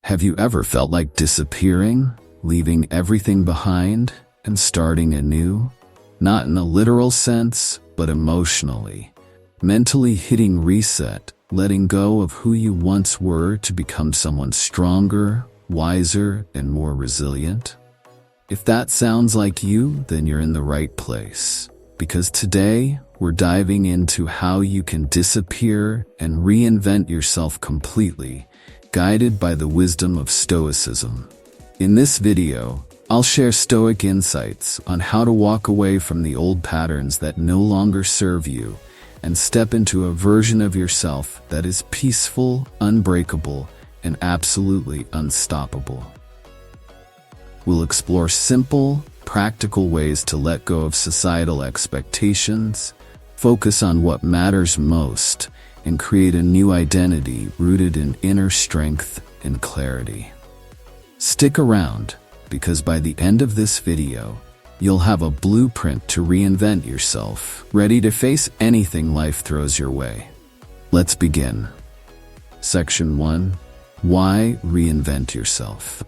Have you ever felt like disappearing, leaving everything behind, and starting anew? Not in a literal sense, but emotionally. Mentally hitting reset, letting go of who you once were to become someone stronger, wiser, and more resilient? If that sounds like you, then you're in the right place. Because today, we're diving into how you can disappear and reinvent yourself completely, guided by the wisdom of Stoicism. In this video, I'll share Stoic insights on how to walk away from the old patterns that no longer serve you and step into a version of yourself that is peaceful, unbreakable, and absolutely unstoppable. We'll explore simple, practical ways to let go of societal expectations, focus on what matters most, and create a new identity rooted in inner strength and clarity. Stick around, because by the end of this video, you'll have a blueprint to reinvent yourself, ready to face anything life throws your way. Let's begin. Section 1. Why reinvent yourself?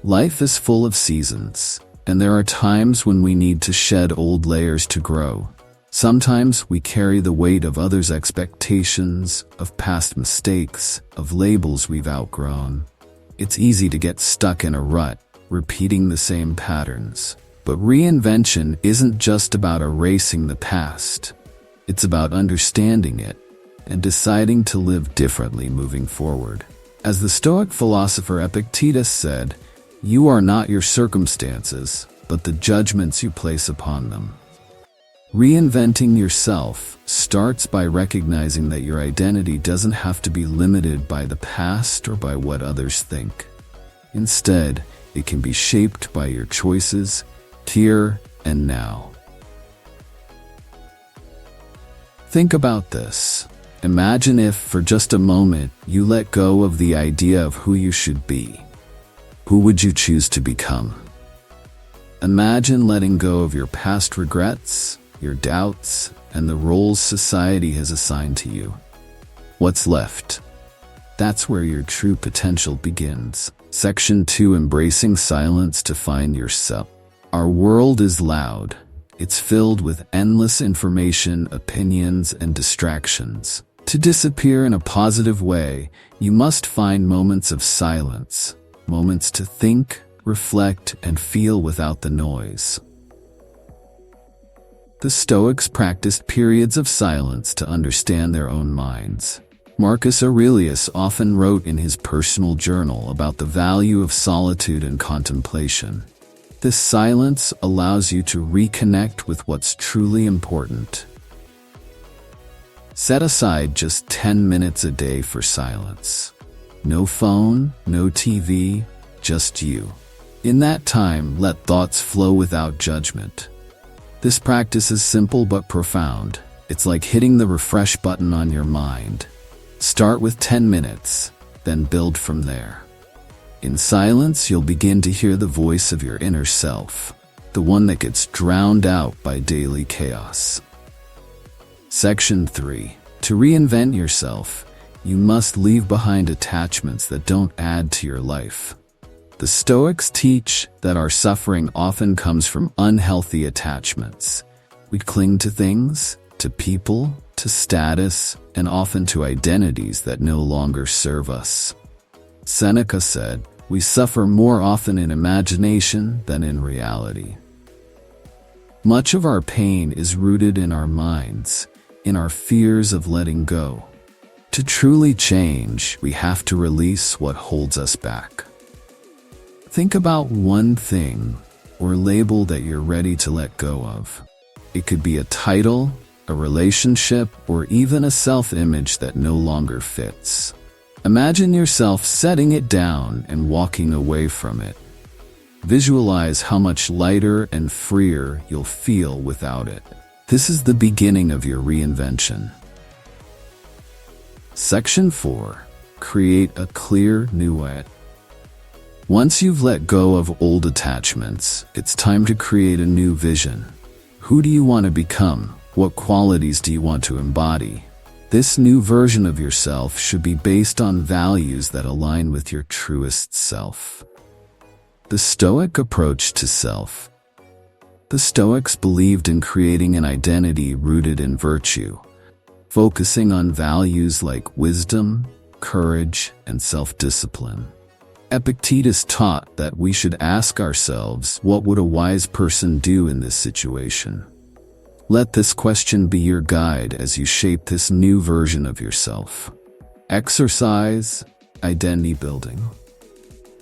Life is full of seasons, and there are times when we need to shed old layers to grow. Sometimes we carry the weight of others' expectations, of past mistakes, of labels we've outgrown. It's easy to get stuck in a rut, repeating the same patterns. But reinvention isn't just about erasing the past. It's about understanding it and deciding to live differently moving forward. As the Stoic philosopher Epictetus said, "You are not your circumstances, but the judgments you place upon them." Reinventing yourself starts by recognizing that your identity doesn't have to be limited by the past or by what others think. Instead, it can be shaped by your choices, here and now. Think about this. Imagine if, for just a moment, you let go of the idea of who you should be. Who would you choose to become? Imagine letting go of your past regrets, your doubts, and the roles society has assigned to you. What's left? That's where your true potential begins. Section 2. Embracing silence to find yourself. Our world is loud. It's filled with endless information, opinions, and distractions. To disappear in a positive way, you must find moments of silence, moments to think, reflect, and feel without the noise. The Stoics practiced periods of silence to understand their own minds. Marcus Aurelius often wrote in his personal journal about the value of solitude and contemplation. This silence allows you to reconnect with what's truly important. Set aside just 10 minutes a day for silence. No phone, no TV, just you. In that time, let thoughts flow without judgment. This practice is simple but profound. It's like hitting the refresh button on your mind. Start with 10 minutes, then build from there. In silence, you'll begin to hear the voice of your inner self, the one that gets drowned out by daily chaos. Section 3. To reinvent yourself, you must leave behind attachments that don't add to your life. The Stoics teach that our suffering often comes from unhealthy attachments. We cling to things, to people, to status, and often to identities that no longer serve us. Seneca said, "We suffer more often in imagination than in reality." Much of our pain is rooted in our minds, in our fears of letting go. To truly change, we have to release what holds us back. Think about one thing or label that you're ready to let go of. It could be a title, a relationship, or even a self-image that no longer fits. Imagine yourself setting it down and walking away from it. Visualize how much lighter and freer you'll feel without it. This is the beginning of your reinvention. Section 4. Create a clear new way. Once you've let go of old attachments, it's time to create a new vision. Who do you want to become? What qualities do you want to embody? This new version of yourself should be based on values that align with your truest self. The Stoic approach to self. The Stoics believed in creating an identity rooted in virtue, focusing on values like wisdom, courage, and self-discipline. Epictetus taught that we should ask ourselves, what would a wise person do in this situation? Let this question be your guide as you shape this new version of yourself. Exercise, identity building.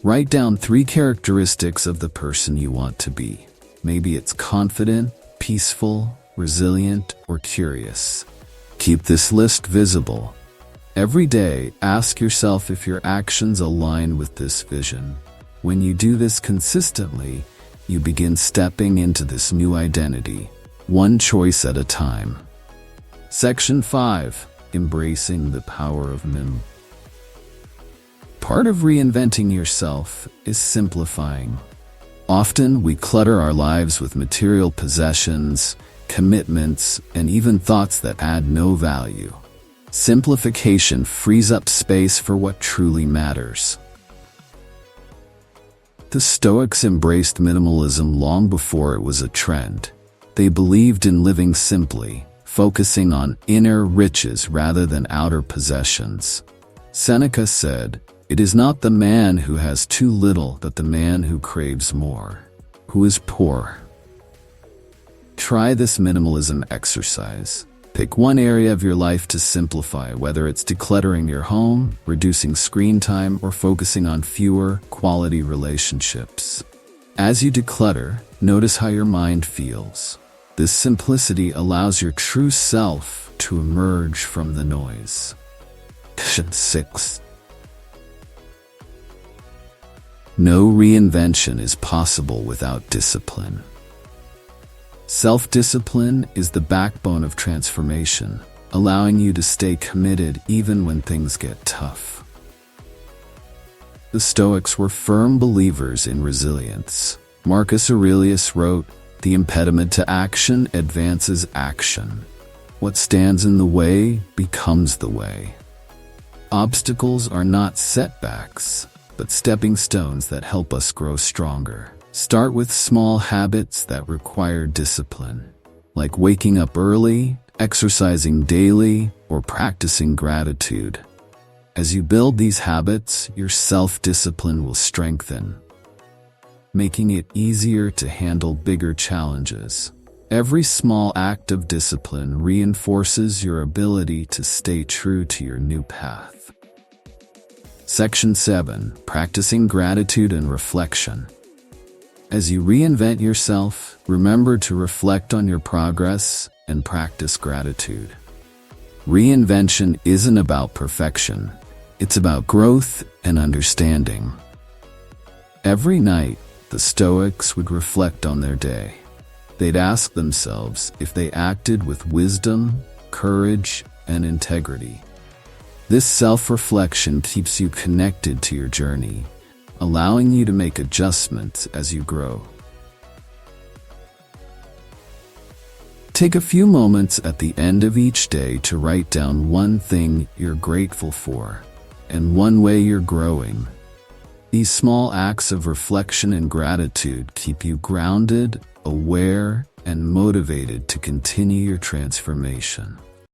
Write down 3 characteristics of the person you want to be. Maybe it's confident, peaceful, resilient, or curious. Keep this list visible. Every day, ask yourself if your actions align with this vision. When you do this consistently, you begin stepping into this new identity, one choice at a time. Section 5. Embracing the power of minimalism. Part of reinventing yourself is simplifying. Often, we clutter our lives with material possessions, commitments, and even thoughts that add no value. Simplification frees up space for what truly matters. The Stoics embraced minimalism long before it was a trend. They believed in living simply, focusing on inner riches rather than outer possessions. Seneca said, "It is not the man who has too little, but the man who craves more, who is poor." Try this minimalism exercise. Pick one area of your life to simplify, whether it's decluttering your home, reducing screen time, or focusing on fewer, quality relationships. As you declutter, notice how your mind feels. This simplicity allows your true self to emerge from the noise. 6. No reinvention is possible without discipline. Self-discipline is the backbone of transformation, allowing you to stay committed even when things get tough. The Stoics were firm believers in resilience. Marcus Aurelius wrote, "The impediment to action advances action. What stands in the way becomes the way." Obstacles are not setbacks, but stepping stones that help us grow stronger. Start with small habits that require discipline, like waking up early, exercising daily, or practicing gratitude. As you build these habits, your self-discipline will strengthen, making it easier to handle bigger challenges. Every small act of discipline reinforces your ability to stay true to your new path. Section 7. Practicing gratitude and reflection. As you reinvent yourself, remember to reflect on your progress and practice gratitude. Reinvention isn't about perfection. It's about growth and understanding. Every night, the Stoics would reflect on their day. They'd ask themselves if they acted with wisdom, courage, and integrity. This self-reflection keeps you connected to your journey, allowing you to make adjustments as you grow. Take a few moments at the end of each day to write down one thing you're grateful for and one way you're growing. These small acts of reflection and gratitude keep you grounded, aware, and motivated to continue your transformation.